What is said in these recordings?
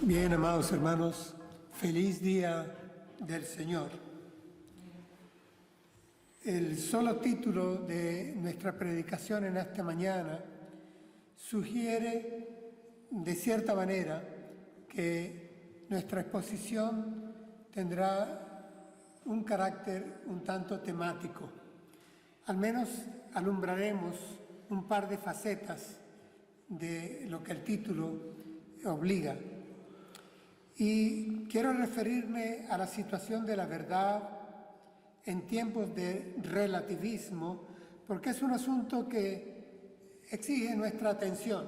Bien, amados hermanos, feliz día del Señor. El solo título de nuestra predicación en esta mañana sugiere, de cierta manera, que nuestra exposición tendrá un carácter un tanto temático. Al menos alumbraremos un par de facetas de lo que el título obliga. Y quiero referirme a la situación de la verdad en tiempos de relativismo, porque es un asunto que exige nuestra atención.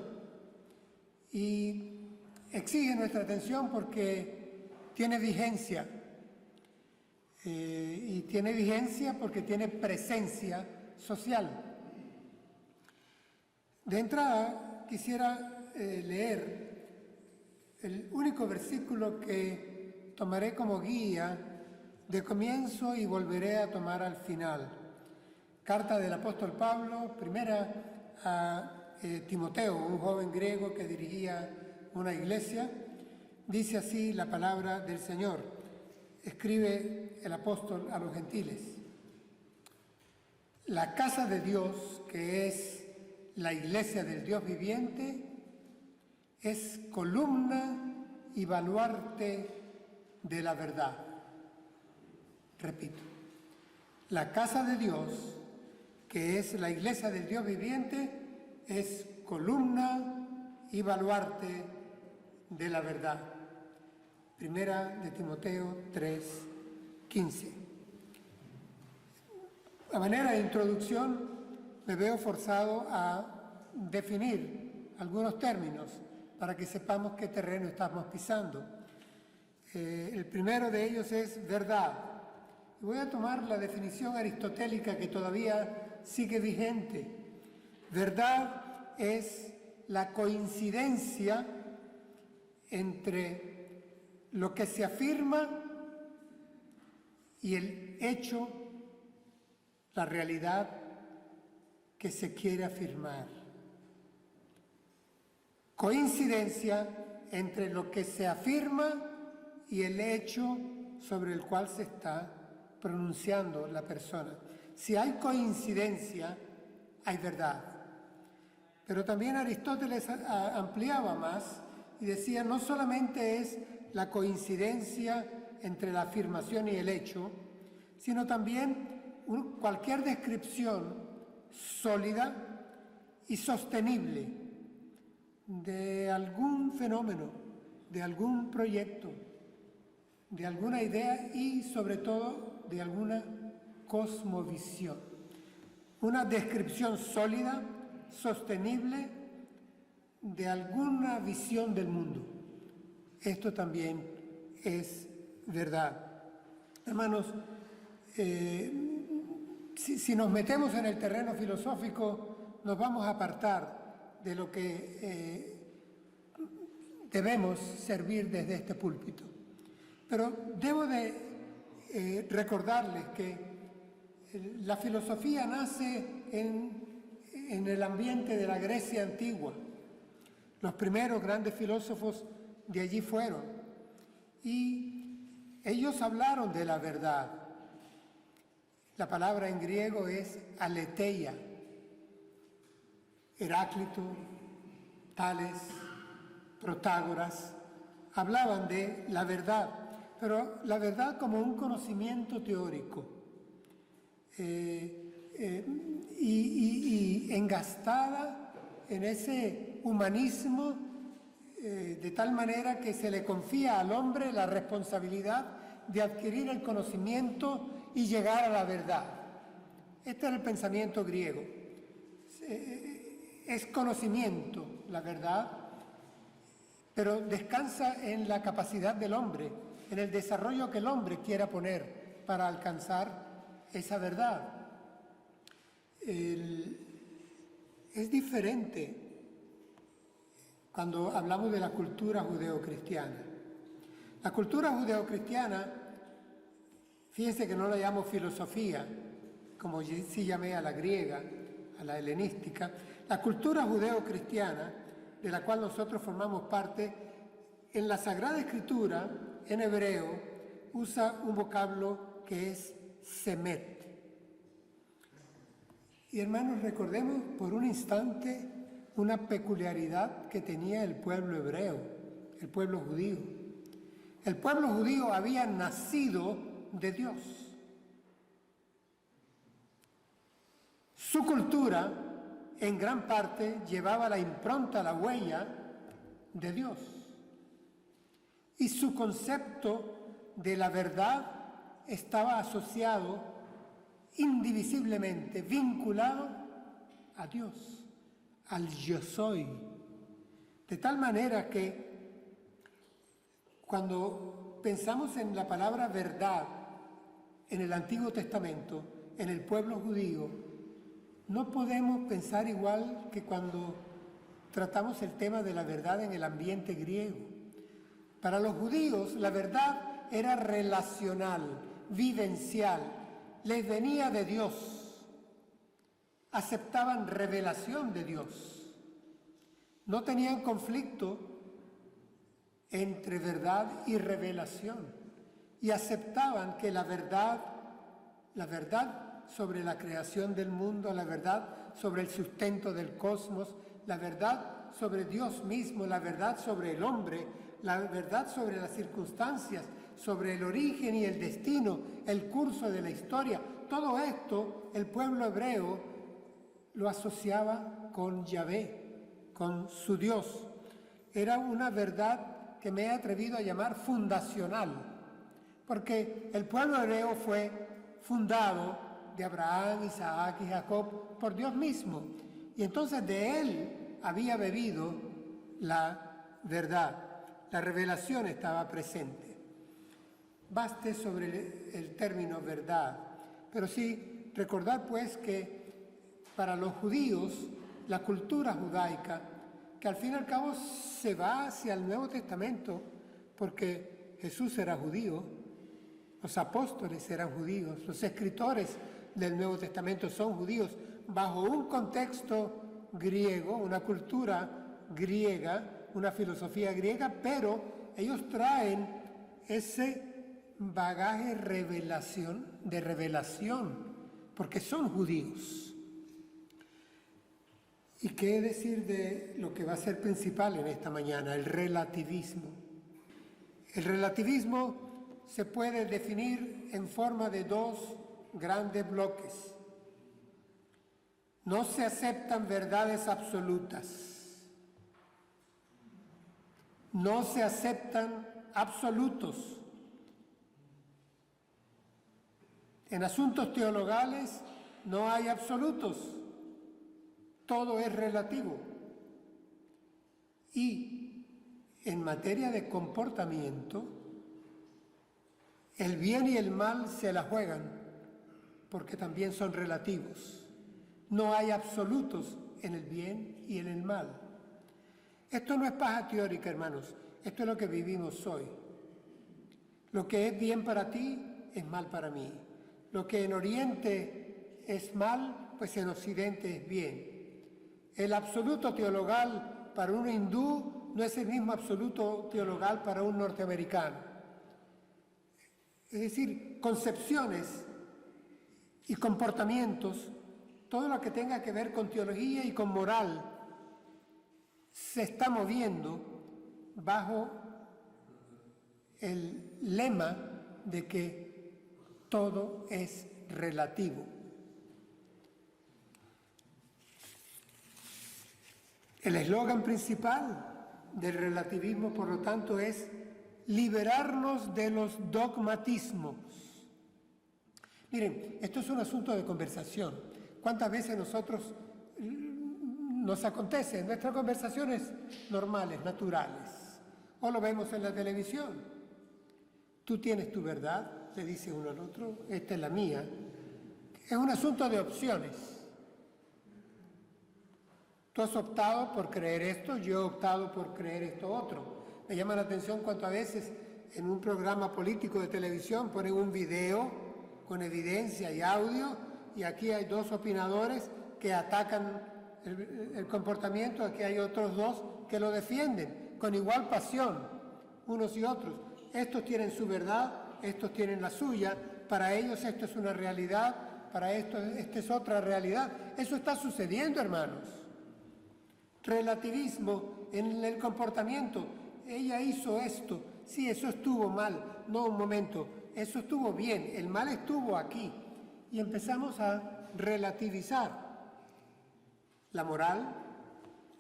Y exige nuestra atención porque tiene vigencia. Y tiene vigencia porque tiene presencia social. De entrada, quisiera leer el único versículo que tomaré como guía de comienzo y volveré a tomar al final. Carta del apóstol Pablo, primera a Timoteo, un joven griego que dirigía una iglesia. Dice así la palabra del Señor. Escribe el apóstol a los gentiles. La casa de Dios, que es la iglesia del Dios viviente, es columna y baluarte de la verdad. Repito, la casa de Dios, que es la iglesia del Dios viviente, es columna y baluarte de la verdad. Primera de Timoteo 3:15. A manera de introducción, me veo forzado a definir algunos términos para que sepamos qué terreno estamos pisando. El primero de ellos es verdad. Y voy a tomar la definición aristotélica que todavía sigue vigente. Verdad es la coincidencia entre lo que se afirma y el hecho, la realidad que se quiere afirmar. Coincidencia entre lo que se afirma y el hecho sobre el cual se está pronunciando la persona. Si hay coincidencia, hay verdad. Pero también Aristóteles ampliaba más y decía, no solamente es la coincidencia entre la afirmación y el hecho, sino también cualquier descripción sólida y sostenible de algún fenómeno, de algún proyecto, de alguna idea y sobre todo de alguna cosmovisión. Una descripción sólida, sostenible de alguna visión del mundo. Esto también es verdad. Hermanos, si nos metemos en el terreno filosófico, nos vamos a apartar de lo que debemos servir desde este púlpito. Pero debo de recordarles que la filosofía nace en el ambiente de la Grecia antigua. Los primeros grandes filósofos de allí fueron. Y ellos hablaron de la verdad. La palabra en griego es aletheia. Heráclito, Tales, Protágoras, hablaban de la verdad, pero la verdad como un conocimiento teórico y engastada en ese humanismo de tal manera que se le confía al hombre la responsabilidad de adquirir el conocimiento y llegar a la verdad. Este era el pensamiento griego. Es conocimiento, la verdad, pero descansa en la capacidad del hombre, en el desarrollo que el hombre quiera poner para alcanzar esa verdad. Es diferente cuando hablamos de la cultura judeocristiana. La cultura judeocristiana, fíjense que no la llamo filosofía, como sí llamé a la griega, a la helenística. La cultura judeocristiana, de la cual nosotros formamos parte, En la Sagrada Escritura, en hebreo, usa un vocablo que es semet. Y hermanos, recordemos por un instante una peculiaridad que tenía el pueblo hebreo, el pueblo judío. El pueblo judío había nacido de Dios. Su cultura, en gran parte, llevaba la impronta, la huella de Dios. Y su concepto de la verdad estaba asociado indivisiblemente, vinculado a Dios, al yo soy. De tal manera que cuando pensamos en la palabra verdad en el Antiguo Testamento, en el pueblo judío, no podemos pensar igual que cuando tratamos el tema de la verdad en el ambiente griego. Para los judíos la verdad era relacional, vivencial, les venía de Dios, aceptaban revelación de Dios, no tenían conflicto entre verdad y revelación y aceptaban que la verdad sobre la creación del mundo, la verdad sobre el sustento del cosmos, la verdad sobre Dios mismo, la verdad sobre el hombre, la verdad sobre las circunstancias, sobre el origen y el destino, el curso de la historia. Todo esto el pueblo hebreo lo asociaba con Yahvé, con su Dios. Era una verdad que me he atrevido a llamar fundacional, porque el pueblo hebreo fue fundado de Abraham, Isaac y Jacob por Dios mismo, y entonces de él había bebido la verdad, la revelación estaba presente. Baste sobre el término verdad, pero sí recordar pues que para los judíos la cultura judaica, que al fin y al cabo se va hacia el Nuevo Testamento, porque Jesús era judío, los apóstoles eran judíos, los escritores del Nuevo Testamento son judíos, bajo un contexto griego, una cultura griega, una filosofía griega, pero ellos traen ese bagaje de revelación, porque son judíos. ¿Y qué decir de lo que va a ser principal en esta mañana? El relativismo. El relativismo se puede definir en forma de dos grandes bloques. No se aceptan verdades absolutas. No se aceptan absolutos. En asuntos teologales no hay absolutos. Todo es relativo. Y en materia de comportamiento, el bien y el mal se la juegan, porque también son relativos. No hay absolutos en el bien y en el mal. Esto no es paja teórica, hermanos. Esto es lo que vivimos hoy. Lo que es bien para ti es mal para mí. Lo que en Oriente es mal, pues en Occidente es bien. El absoluto teologal para un hindú no es el mismo absoluto teologal para un norteamericano. Es decir, concepciones y comportamientos, todo lo que tenga que ver con teología y con moral, se está moviendo bajo el lema de que todo es relativo. El eslogan principal del relativismo, por lo tanto, es liberarnos de los dogmatismos. Miren, esto es un asunto de conversación. ¿Cuántas veces nosotros nos acontece en nuestras conversaciones normales, naturales? O lo vemos en la televisión. Tú tienes tu verdad, le dice uno al otro, esta es la mía. Es un asunto de opciones. Tú has optado por creer esto, yo he optado por creer esto otro. Me llama la atención cuánto a veces en un programa político de televisión ponen un video con evidencia y audio, y aquí hay dos opinadores que atacan el comportamiento, aquí hay otros dos que lo defienden con igual pasión. unos y otros. Estos tienen su verdad, estos tienen la suya. Para ellos esto es una realidad, para esto esta es otra realidad. Eso está sucediendo, hermanos. Relativismo en el comportamiento. Ella hizo esto. Sí, eso estuvo mal. No, un momento. Eso estuvo bien. El mal estuvo aquí. Y empezamos a relativizar la moral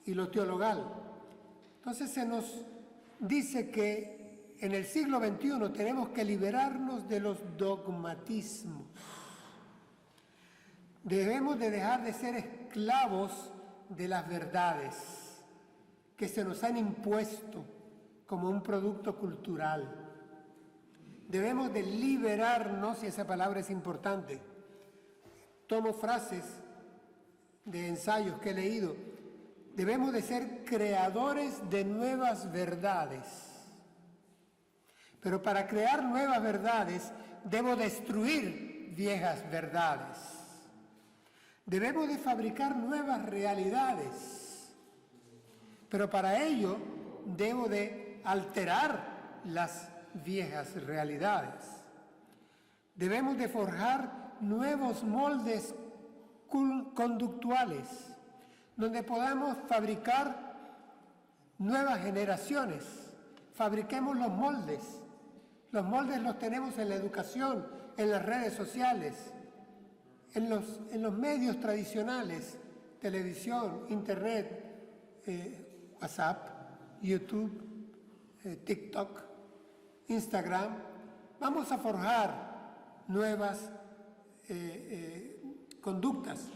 y lo teologal. Entonces se nos dice que en el siglo XXI tenemos que liberarnos de los dogmatismos. Debemos de dejar de ser esclavos de las verdades que se nos han impuesto como un producto cultural. Debemos de liberarnos, y esa palabra es importante. Tomo frases de ensayos que he leído. Debemos de ser creadores de nuevas verdades. Pero para crear nuevas verdades, debo destruir viejas verdades. Debemos de fabricar nuevas realidades. Pero para ello, debo de alterar las viejas realidades. Debemos de forjar nuevos moldes conductuales, donde podamos fabricar nuevas generaciones. Fabriquemos los moldes. Los moldes los tenemos en la educación, en las redes sociales, en los medios tradicionales, televisión, internet, WhatsApp, YouTube, TikTok, Instagram. Vamos a forjar nuevas conductas.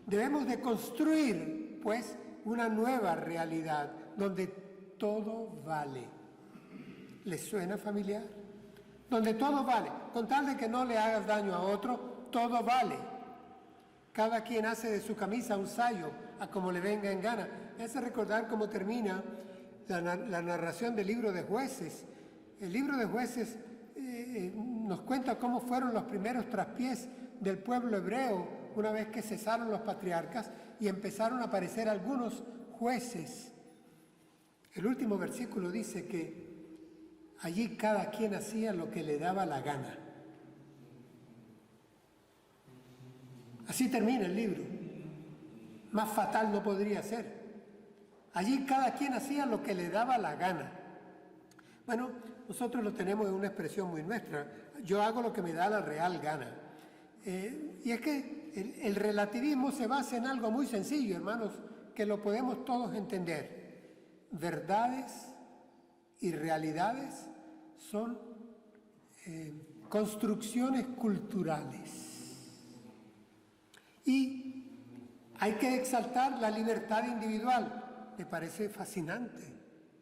Debemos de construir, pues, una nueva realidad donde todo vale. ¿Les suena familiar? Donde todo vale. Con tal de que no le hagas daño a otro, todo vale. Cada quien hace de su camisa un sayo, a como le venga en gana. Me hace recordar cómo termina la narración del libro de Jueces. El libro de Jueces nos cuenta cómo fueron los primeros traspiés del pueblo hebreo una vez que cesaron los patriarcas y empezaron a aparecer algunos jueces. El último versículo dice que allí cada quien hacía lo que le daba la gana. Así termina el libro. Más fatal no podría ser. Allí cada quien hacía lo que le daba la gana. Bueno, nosotros lo tenemos en una expresión muy nuestra. Yo hago lo que me da la real gana. Y es que el relativismo se basa en algo muy sencillo, hermanos, que lo podemos todos entender. Verdades y realidades son construcciones culturales. Y hay que exaltar la libertad individual. Me parece fascinante.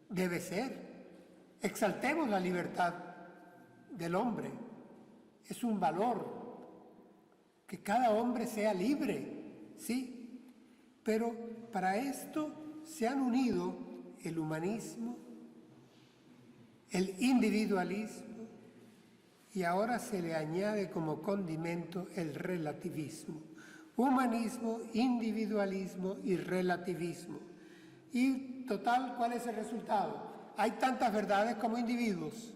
Debe ser. Exaltemos la libertad del hombre. Es un valor. Que cada hombre sea libre, ¿sí? Pero para esto se han unido el humanismo, el individualismo, y ahora se le añade como condimento el relativismo. Humanismo, individualismo y relativismo. Y total, ¿cuál es el resultado? Hay tantas verdades como individuos.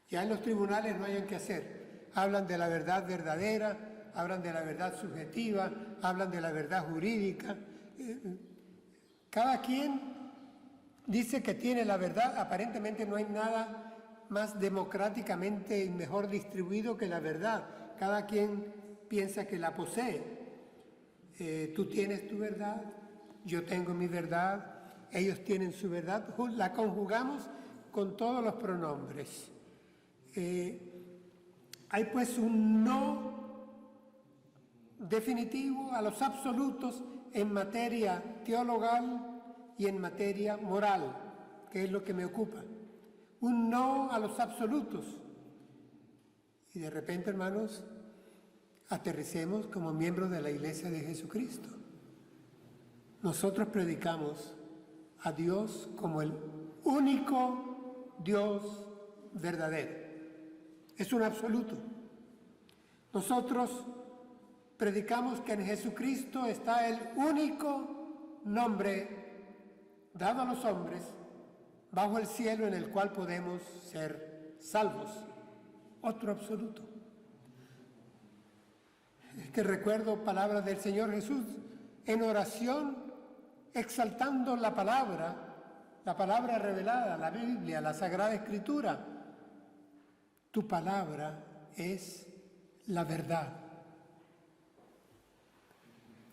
Ya en los tribunales no hay qué hacer. Hablan de la verdad verdadera, hablan de la verdad subjetiva, hablan de la verdad jurídica. Cada quien dice que tiene la verdad. Aparentemente no hay nada más democráticamente y mejor distribuido que la verdad. Cada quien piensa que la posee. Tú tienes tu verdad, yo tengo mi verdad, ellos tienen su verdad. La conjugamos con todos los pronombres. Hay pues un no definitivo a los absolutos en materia teologal y en materia moral, que es lo que me ocupa. Un no a los absolutos. Y de repente, hermanos, aterricemos como miembros de la Iglesia de Jesucristo. Nosotros predicamos a Dios como el único Dios verdadero. Es un absoluto. Nosotros predicamos que en Jesucristo está el único nombre dado a los hombres bajo el cielo en el cual podemos ser salvos. Otro absoluto. Es que recuerdo palabras del Señor Jesús en oración, exaltando la palabra revelada, la Biblia, la Sagrada Escritura. Tu palabra es la verdad.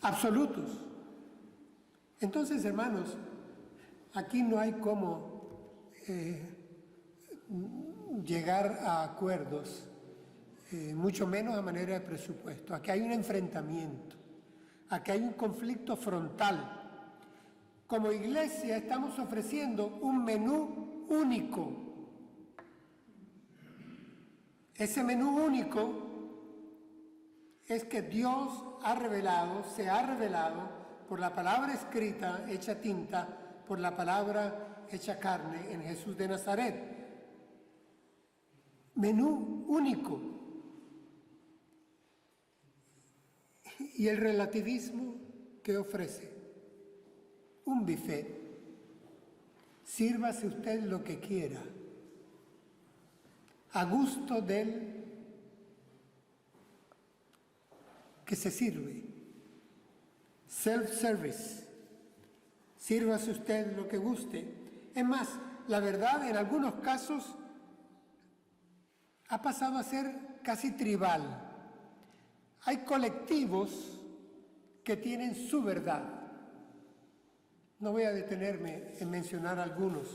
Absolutos. Entonces, hermanos, aquí no hay cómo llegar a acuerdos, mucho menos a manera de presupuesto. Aquí hay un enfrentamiento, aquí hay un conflicto frontal. Como iglesia estamos ofreciendo un menú único. Ese menú único es que Dios se ha revelado por la palabra escrita, hecha tinta, por la palabra hecha carne en Jesús de Nazaret. Menú único. Y el relativismo que ofrece un buffet. Sírvase usted lo que quiera, a gusto del que se sirve. Self-service. Sírvase usted lo que guste. Es más, la verdad en algunos casos ha pasado a ser casi tribal. Hay colectivos que tienen su verdad. No voy a detenerme en mencionar algunos,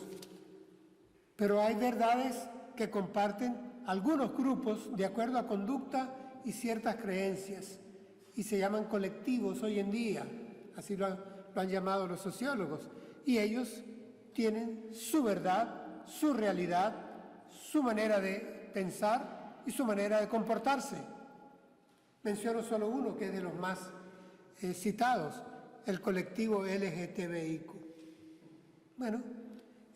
pero hay verdades que comparten algunos grupos de acuerdo a conducta y ciertas creencias, y se llaman colectivos hoy en día, así lo han llamado los sociólogos, y ellos tienen su verdad, su realidad, su manera de pensar y su manera de comportarse. Menciono solo uno que es de los más citados, el colectivo LGTBIQ. Bueno,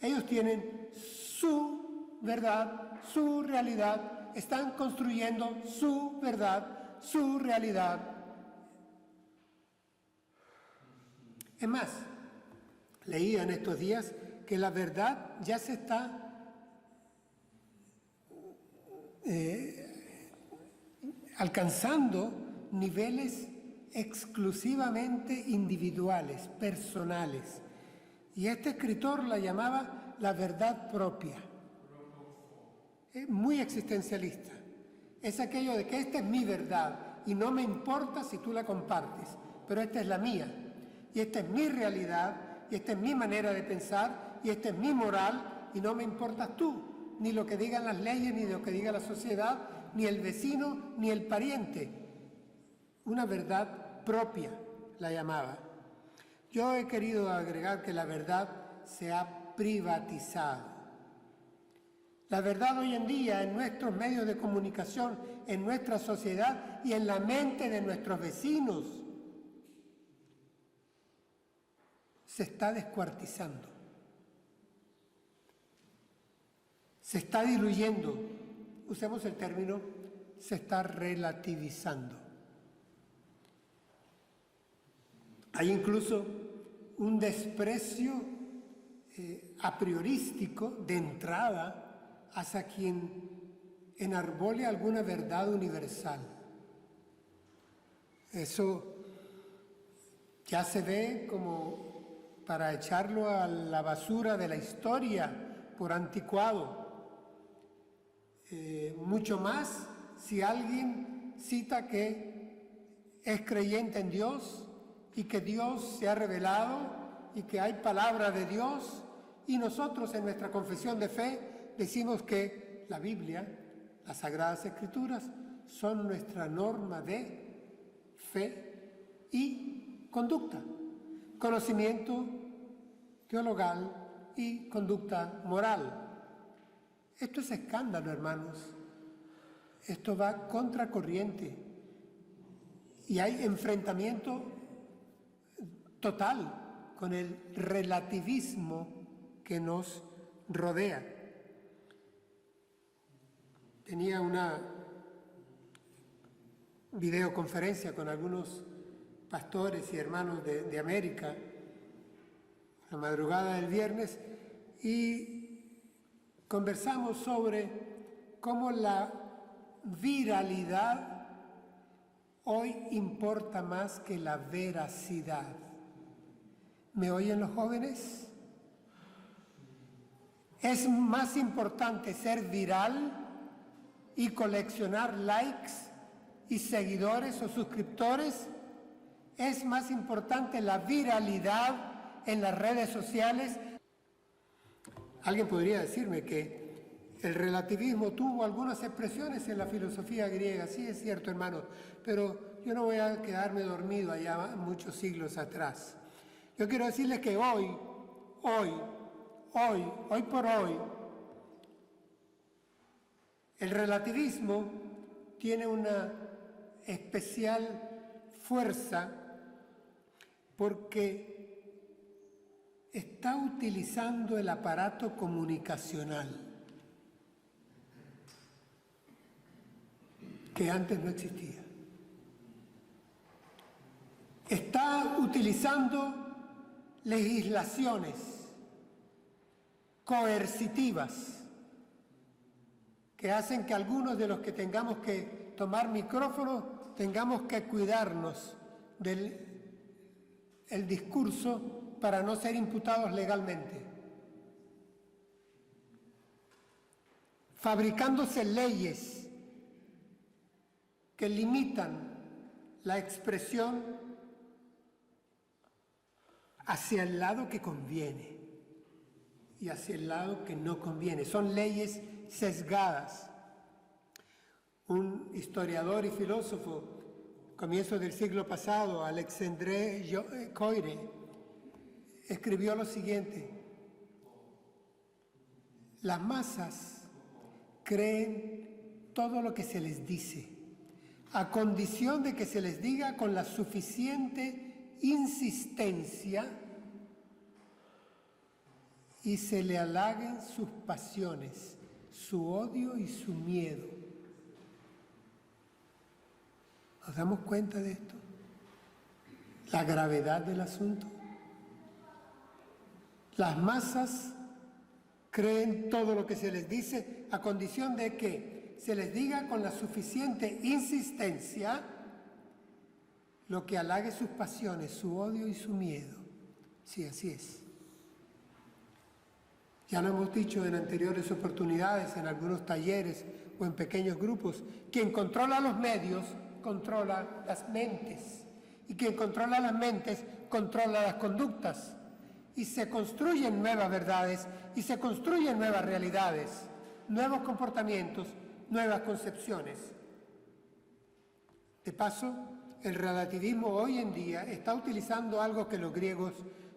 ellos tienen su verdad, su realidad, están construyendo su verdad, su realidad. Es más, leía en estos días que la verdad ya se está alcanzando niveles exclusivamente individuales, personales. Y este escritor la llamaba la verdad propia. Es muy existencialista. Es aquello de que esta es mi verdad y no me importa si tú la compartes, pero esta es la mía. Y esta es mi realidad, y esta es mi manera de pensar, y esta es mi moral, y no me importas tú, ni lo que digan las leyes, ni lo que diga la sociedad, ni el vecino, ni el pariente. Una verdad propia, la llamaba. Yo he querido agregar que la verdad se ha privatizado. La verdad hoy en día en nuestros medios de comunicación, en nuestra sociedad y en la mente de nuestros vecinos se está descuartizando, se está diluyendo, usemos el término, se está relativizando. Hay incluso un desprecio a priorístico de entrada hacia quien enarbole alguna verdad universal. Eso ya se ve como para echarlo a la basura de la historia por anticuado. Mucho más si alguien cita que es creyente en Dios y que Dios se ha revelado y que hay palabra de Dios, y nosotros en nuestra confesión de fe decimos que la Biblia, las Sagradas Escrituras, son nuestra norma de fe y conducta, conocimiento teologal y conducta moral. Esto es escándalo, hermanos. Esto va contracorriente y hay enfrentamiento total con el relativismo que nos rodea. Tenía una videoconferencia con algunos pastores y hermanos de América la madrugada del viernes, y conversamos sobre cómo la viralidad hoy importa más que la veracidad. ¿Me oyen los jóvenes? Es más importante ser viral y coleccionar likes y seguidores o suscriptores. Es más importante la viralidad en las redes sociales. Alguien podría decirme que el relativismo tuvo algunas expresiones en la filosofía griega. Sí, es cierto, hermanos, pero yo no voy a quedarme dormido allá muchos siglos atrás. Yo quiero decirles que hoy por hoy, el relativismo tiene una especial fuerza porque está utilizando el aparato comunicacional que antes no existía. Está utilizando legislaciones coercitivas que hacen que algunos de los que tengamos que tomar micrófono tengamos que cuidarnos del discurso para no ser imputados legalmente. Fabricándose leyes que limitan la expresión hacia el lado que conviene y hacia el lado que no conviene. Son leyes sesgadas. Un historiador y filósofo, comienzo del siglo pasado, Alexandre Koyré, escribió lo siguiente: las masas creen todo lo que se les dice, a condición de que se les diga con la suficiente insistencia y se le halaguen sus pasiones, su odio y su miedo. ¿Nos damos cuenta de esto? La gravedad del asunto. Las masas creen todo lo que se les dice a condición de que se les diga con la suficiente insistencia lo que halague sus pasiones, su odio y su miedo. Sí, así es. Ya lo hemos dicho en anteriores oportunidades, en algunos talleres o en pequeños grupos, quien controla los medios controla las mentes, y quien controla las mentes controla las conductas, y se construyen nuevas verdades y se construyen nuevas realidades, nuevos comportamientos, nuevas concepciones. De paso, el relativismo hoy en día está utilizando algo que los griegos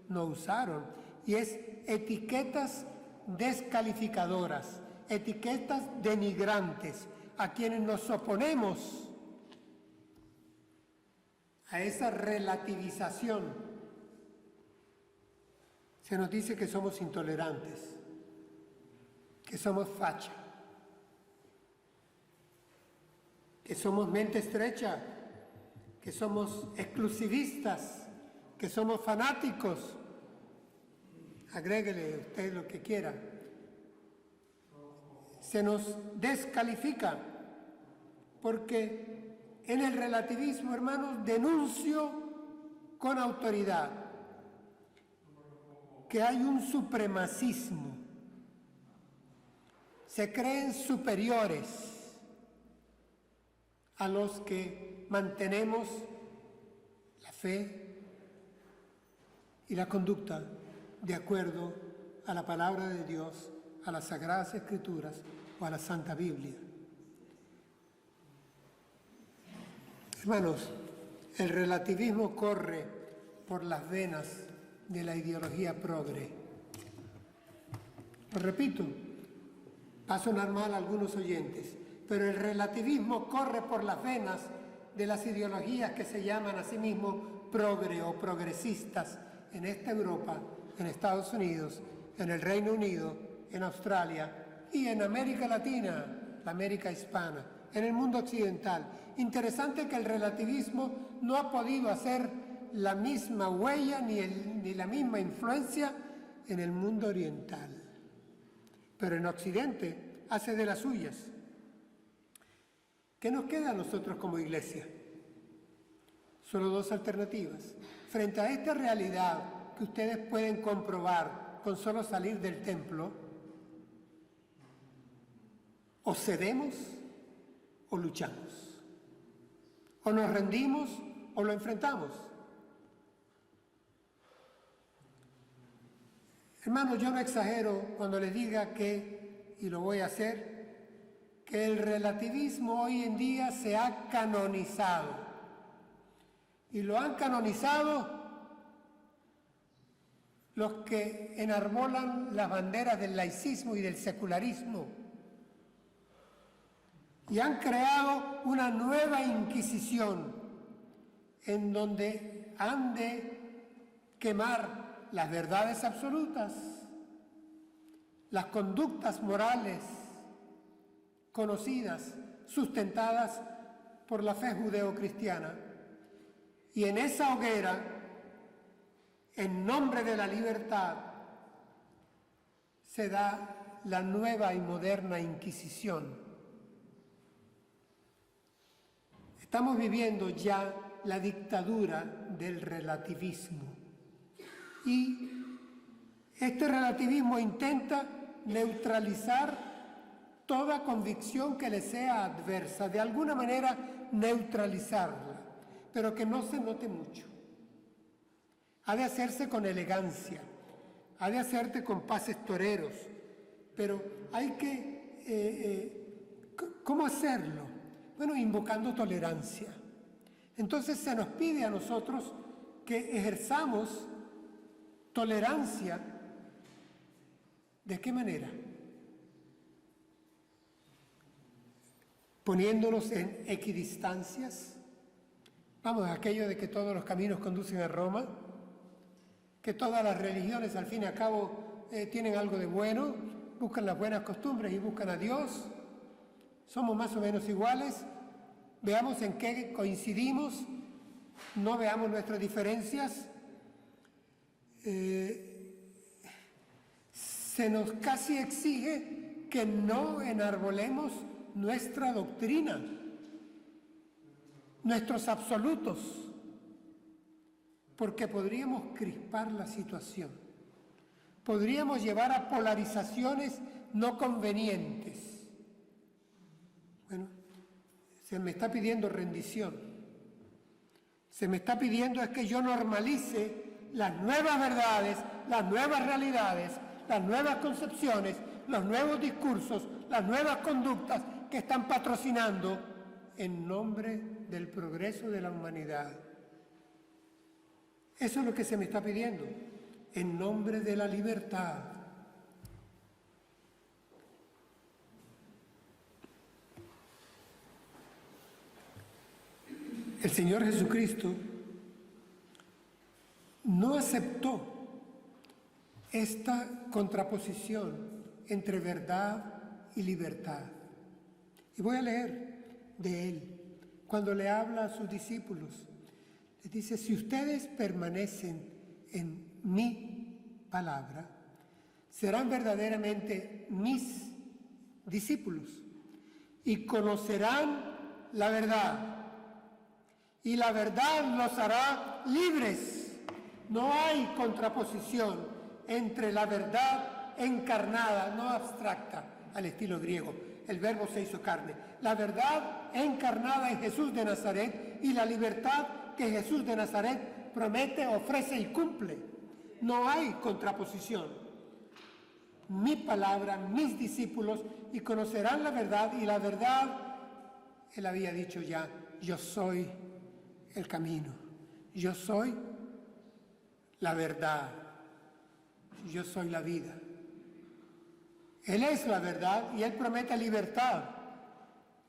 no usaron, y es etiquetas descalificadoras, etiquetas denigrantes a quienes nos oponemos a esa relativización. Se nos dice que somos intolerantes, que somos facha, que somos mente estrecha, que somos exclusivistas, que somos fanáticos. Agréguele usted lo que quiera. Se nos descalifica porque en el relativismo, hermanos, denuncio con autoridad que hay un supremacismo. Se creen superiores a los que mantenemos la fe y la conducta de acuerdo a la palabra de Dios, a las Sagradas Escrituras o a la Santa Biblia. Hermanos, el relativismo corre por las venas de la ideología progre. Lo repito, va a sonar mal a algunos oyentes, pero el relativismo corre por las venas de las ideologías que se llaman a sí mismos progre o progresistas en esta Europa, en Estados Unidos, en el Reino Unido, en Australia y en América Latina, la América hispana, en el mundo occidental. Interesante que el relativismo no ha podido hacer la misma huella ni la misma influencia en el mundo oriental. pero en Occidente hace de las suyas. ¿Qué nos queda a nosotros como iglesia? Solo dos alternativas. Frente a esta realidad que ustedes pueden comprobar con solo salir del templo, o cedemos o luchamos, o nos rendimos o lo enfrentamos. Hermanos, yo no exagero cuando les diga que, y lo voy a hacer, que el relativismo hoy en día se ha canonizado. Y lo han canonizado los que enarbolan las banderas del laicismo y del secularismo. Y han creado una nueva Inquisición en donde han de quemar las verdades absolutas, las conductas morales conocidas, sustentadas por la fe judeocristiana. Y en esa hoguera, en nombre de la libertad, se da la nueva y moderna Inquisición. Estamos viviendo ya la dictadura del relativismo. Y este relativismo intenta neutralizar toda convicción que le sea adversa, de alguna manera neutralizarla, pero que no se note mucho. Ha de hacerse con elegancia, ha de hacerse con pases toreros, pero hay que... ¿cómo hacerlo? Bueno, invocando tolerancia. Entonces se nos pide a nosotros que ejerzamos tolerancia. ¿De qué manera? Poniéndonos en equidistancias. Vamos, aquello de que todos los caminos conducen a Roma, que todas las religiones al fin y al cabo tienen algo de bueno, buscan las buenas costumbres y buscan a Dios. Somos más o menos iguales, veamos en qué coincidimos, no veamos nuestras diferencias. Se nos casi exige que no enarbolemos nuestra doctrina, nuestros absolutos, porque podríamos crispar la situación, podríamos llevar a polarizaciones no convenientes. Bueno, se me está pidiendo rendición, se me está pidiendo es que yo normalice las nuevas verdades, las nuevas realidades, las nuevas concepciones, los nuevos discursos, las nuevas conductas que están patrocinando en nombre del progreso de la humanidad. Eso es lo que se me está pidiendo, en nombre de la libertad. El Señor Jesucristo no aceptó esta contraposición entre verdad y libertad. Y voy a leer de él, cuando le habla a sus discípulos. Les dice, si ustedes permanecen en mi palabra, serán verdaderamente mis discípulos y conocerán la verdad. Y la verdad los hará libres. No hay contraposición entre la verdad encarnada, no abstracta, al estilo griego. El verbo se hizo carne. La verdad encarnada en Jesús de Nazaret y la libertad que Jesús de Nazaret promete, ofrece y cumple. No hay contraposición. Mi palabra, mis discípulos, y conocerán la verdad, y la verdad, él había dicho ya, yo soy el camino, yo soy la verdad, yo soy la vida. Él es la verdad y él promete libertad.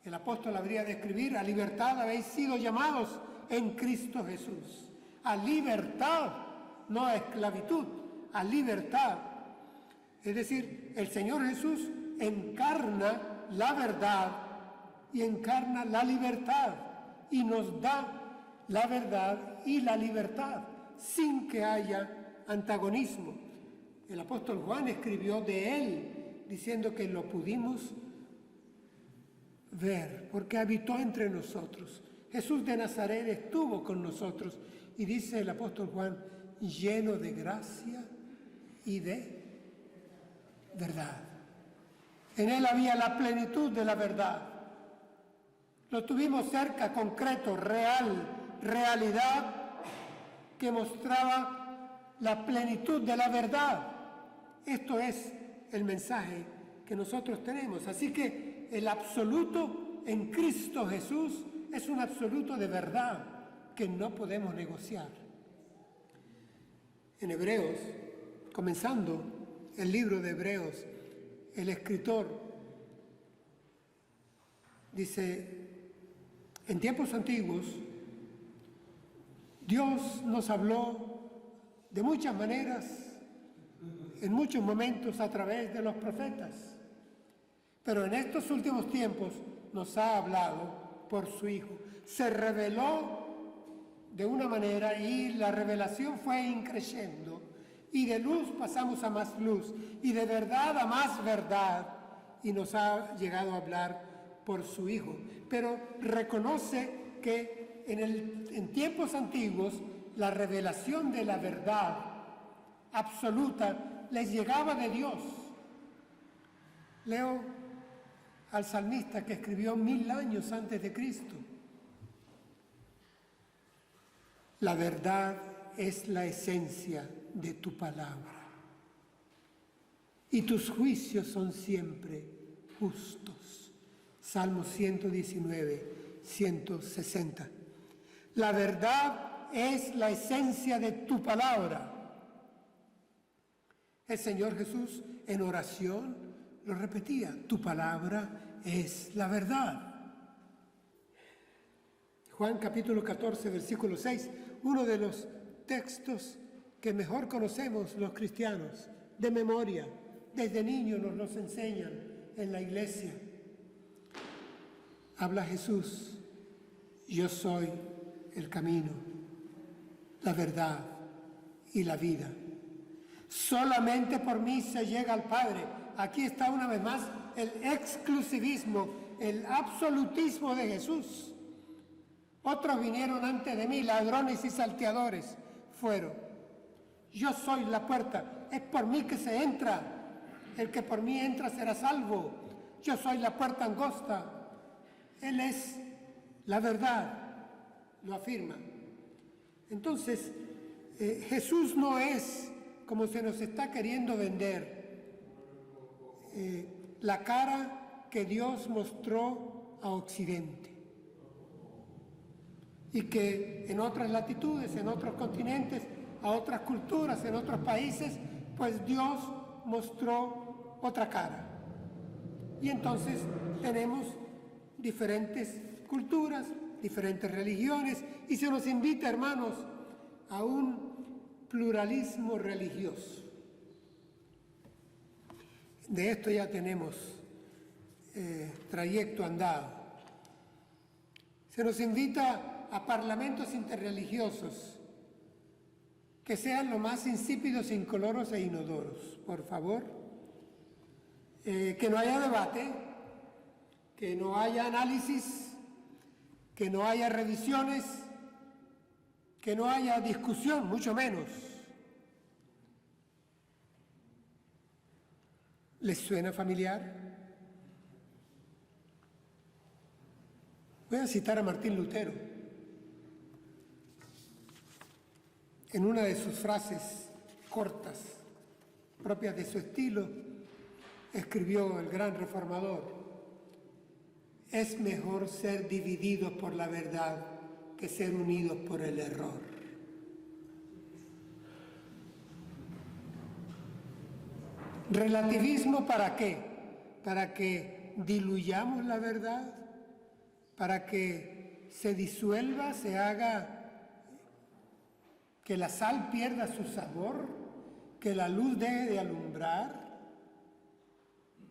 El apóstol habría de escribir, a libertad habéis sido llamados en Cristo Jesús. A libertad, no a esclavitud, a libertad. Es decir, el Señor Jesús encarna la verdad y encarna la libertad y nos da la verdad y la libertad sin que haya antagonismo. El apóstol Juan escribió de él diciendo que lo pudimos ver, porque habitó entre nosotros. Jesús de Nazaret estuvo con nosotros, y dice el apóstol Juan, lleno de gracia y de verdad. En él había la plenitud de la verdad. Lo tuvimos cerca, concreto, real, realidad que mostraba la plenitud de la verdad. Esto es el mensaje que nosotros tenemos. Así que el absoluto en Cristo Jesús es un absoluto de verdad que no podemos negociar. En Hebreos, comenzando el libro de Hebreos, el escritor dice, en tiempos antiguos, Dios nos habló de muchas maneras, en muchos momentos a través de los profetas, pero en estos últimos tiempos nos ha hablado por su Hijo. Se reveló de una manera y la revelación fue increciendo, y de luz pasamos a más luz, y de verdad a más verdad, y nos ha llegado a hablar por su Hijo. Pero reconoce que en tiempos antiguos la revelación de la verdad absoluta les llegaba de Dios. Leo al salmista que escribió 1000 años antes de Cristo. La verdad es la esencia de tu palabra, y tus juicios son siempre justos. Salmo 119, 160. La verdad es la esencia de tu palabra. El Señor Jesús en oración lo repetía, tu palabra es la verdad. Juan capítulo 14, versículo 6, uno de los textos que mejor conocemos los cristianos, de memoria, desde niños nos los enseñan en la iglesia. Habla Jesús, yo soy el camino, la verdad y la vida. Solamente por mí se llega al Padre. Aquí está una vez más el exclusivismo, el absolutismo de Jesús. Otros vinieron antes de mí, ladrones y salteadores fueron. Yo soy la puerta, es por mí que se entra. El que por mí entra será salvo. Yo soy la puerta angosta. Él es la verdad, lo afirma. Entonces, Jesús no es, como se nos está queriendo vender, la cara que Dios mostró a Occidente, y que en otras latitudes, en otros continentes, a otras culturas, en otros países, pues Dios mostró otra cara. Y entonces tenemos diferentes culturas, diferentes religiones, y se nos invita, hermanos, a un pluralismo religioso. De esto ya tenemos trayecto andado. Se nos invita a parlamentos interreligiosos que sean lo más insípidos, incoloros e inodoros, por favor. Que no haya debate, que no haya análisis, que no haya revisiones, que no haya discusión, mucho menos. ¿Les suena familiar? Voy a citar a Martín Lutero. En una de sus frases cortas, propias de su estilo, escribió el gran reformador: es mejor ser divididos por la verdad que ser unidos por el error. ¿Relativismo para qué? Para que diluyamos la verdad, para que se disuelva, se haga que la sal pierda su sabor, que la luz deje de alumbrar.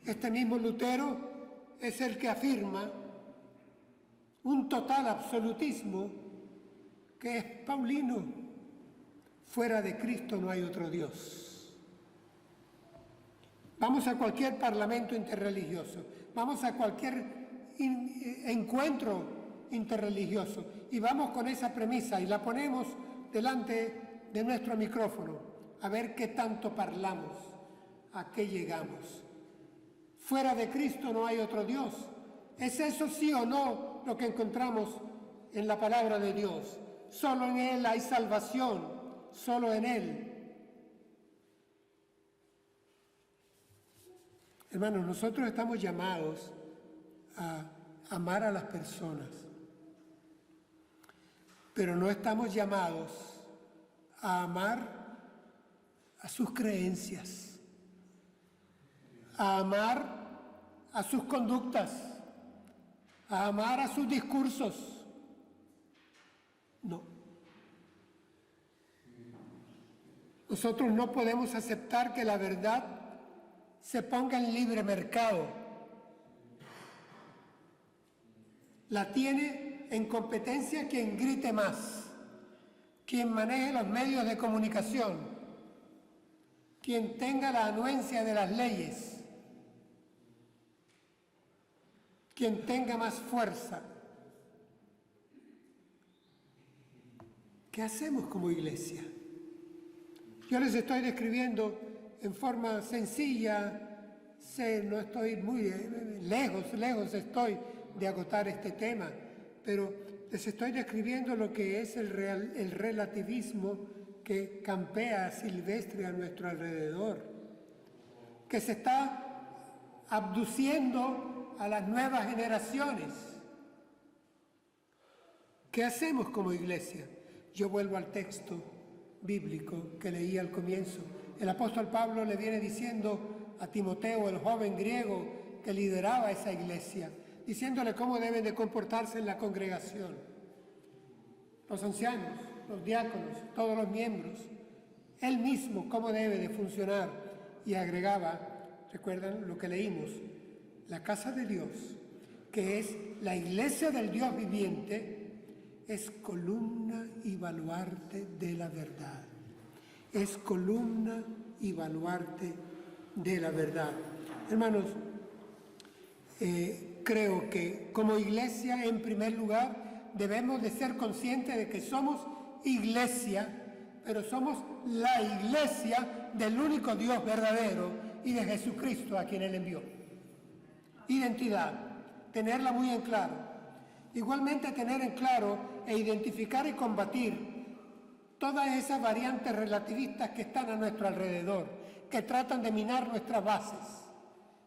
Este mismo Lutero es el que afirma un total absolutismo que es paulino. Fuera de Cristo no hay otro Dios. Vamos a cualquier parlamento interreligioso, vamos a cualquier encuentro interreligioso y vamos con esa premisa y la ponemos delante de nuestro micrófono a ver qué tanto parlamos, a qué llegamos. Fuera de Cristo no hay otro Dios. ¿Es eso sí o no lo que encontramos en la palabra de Dios? Solo en Él hay salvación, solo en Él. Hermanos, nosotros estamos llamados a amar a las personas, pero no estamos llamados a amar a sus creencias, a amar a sus conductas, a amar a sus discursos. No. Nosotros no podemos aceptar que la verdad se ponga en libre mercado. La tiene en competencia quien grite más, quien maneje los medios de comunicación, quien tenga la anuencia de las leyes, quien tenga más fuerza. ¿Qué hacemos como iglesia? Yo les estoy describiendo en forma sencilla, no estoy muy lejos estoy de agotar este tema, pero les estoy describiendo lo que es el relativismo que campea silvestre a nuestro alrededor, que se está abduciendo a las nuevas generaciones. ¿Qué hacemos como iglesia? Yo vuelvo al texto bíblico que leí al comienzo. El apóstol Pablo le viene diciendo a Timoteo, el joven griego que lideraba esa iglesia, diciéndole cómo deben de comportarse en la congregación. Los ancianos, los diáconos, todos los miembros, él mismo cómo debe de funcionar. Y agregaba, recuerdan lo que leímos, la casa de Dios, que es la iglesia del Dios viviente, es columna y baluarte de la verdad. Es columna y baluarte de la verdad. Hermanos, creo que como iglesia, en primer lugar, debemos de ser conscientes de que somos iglesia, pero somos la iglesia del único Dios verdadero y de Jesucristo a quien Él envió. Identidad, tenerla muy en claro. Igualmente tener en claro e identificar y combatir todas esas variantes relativistas que están a nuestro alrededor, que tratan de minar nuestras bases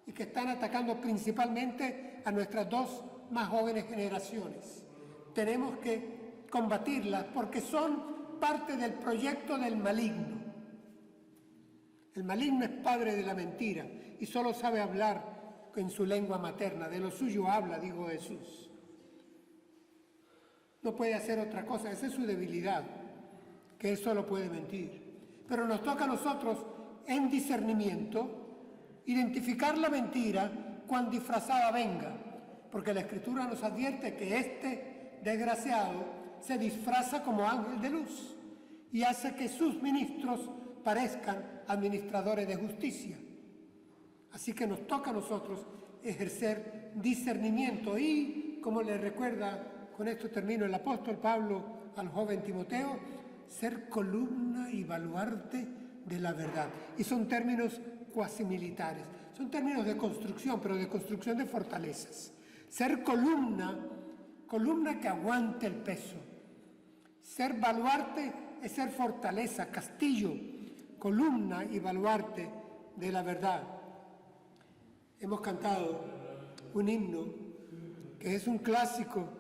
y que están atacando principalmente a nuestras dos más jóvenes generaciones. Tenemos que combatirlas porque son parte del proyecto del maligno. El maligno es padre de la mentira y solo sabe hablar en su lengua materna. De lo suyo habla, dijo Jesús. No puede hacer otra cosa, esa es su debilidad, que él solo puede mentir. Pero nos toca a nosotros, en discernimiento, identificar la mentira cuando disfrazada venga, porque la Escritura nos advierte que este desgraciado se disfraza como ángel de luz y hace que sus ministros parezcan administradores de justicia. Así que nos toca a nosotros ejercer discernimiento y, como le recuerda, con esto termino, el apóstol Pablo al joven Timoteo, ser columna y baluarte de la verdad. Y son términos cuasi militares, son términos de construcción, pero de construcción de fortalezas. Ser columna que aguante el peso. Ser baluarte es ser fortaleza, castillo, columna y baluarte de la verdad. Hemos cantado un himno que es un clásico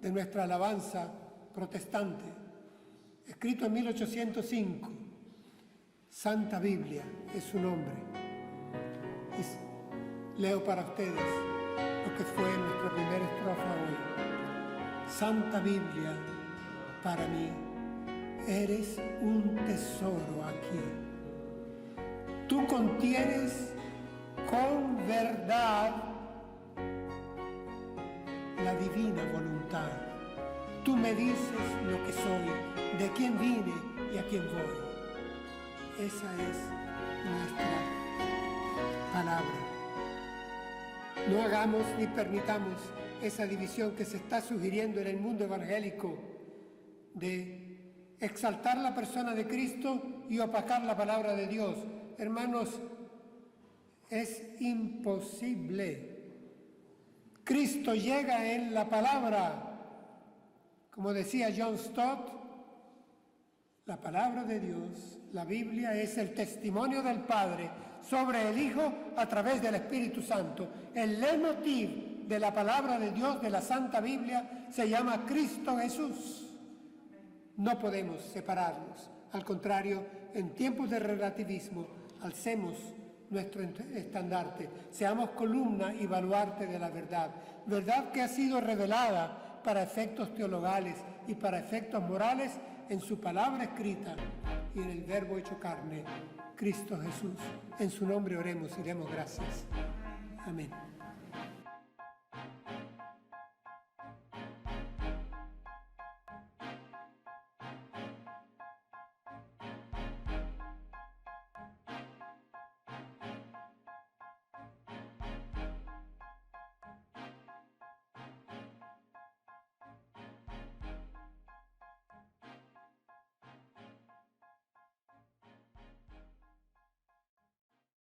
de nuestra alabanza protestante, escrito en 1805. Santa Biblia es su nombre. Leo para ustedes lo que fue nuestra primera estrofa hoy. Santa Biblia, para mí, eres un tesoro aquí. Tú contienes con verdad la divina voluntad. Tú me dices lo que soy, de quién vine y a quién voy. Esa es nuestra palabra. No hagamos ni permitamos esa división que se está sugiriendo en el mundo evangélico de exaltar la persona de Cristo y opacar la palabra de Dios. Hermanos, es imposible. Cristo llega en la palabra. Como decía John Stott, la palabra de Dios, la Biblia, es el testimonio del Padre sobre el Hijo a través del Espíritu Santo. El leitmotiv de la palabra de Dios, de la Santa Biblia, se llama Cristo Jesús. No podemos separarnos. Al contrario, en tiempos de relativismo, alcemos nuestro estandarte, seamos columna y baluarte de la verdad. Verdad que ha sido revelada para efectos teologales y para efectos morales en su palabra escrita y en el Verbo hecho carne, Cristo Jesús. En su nombre oremos y demos gracias. Amén.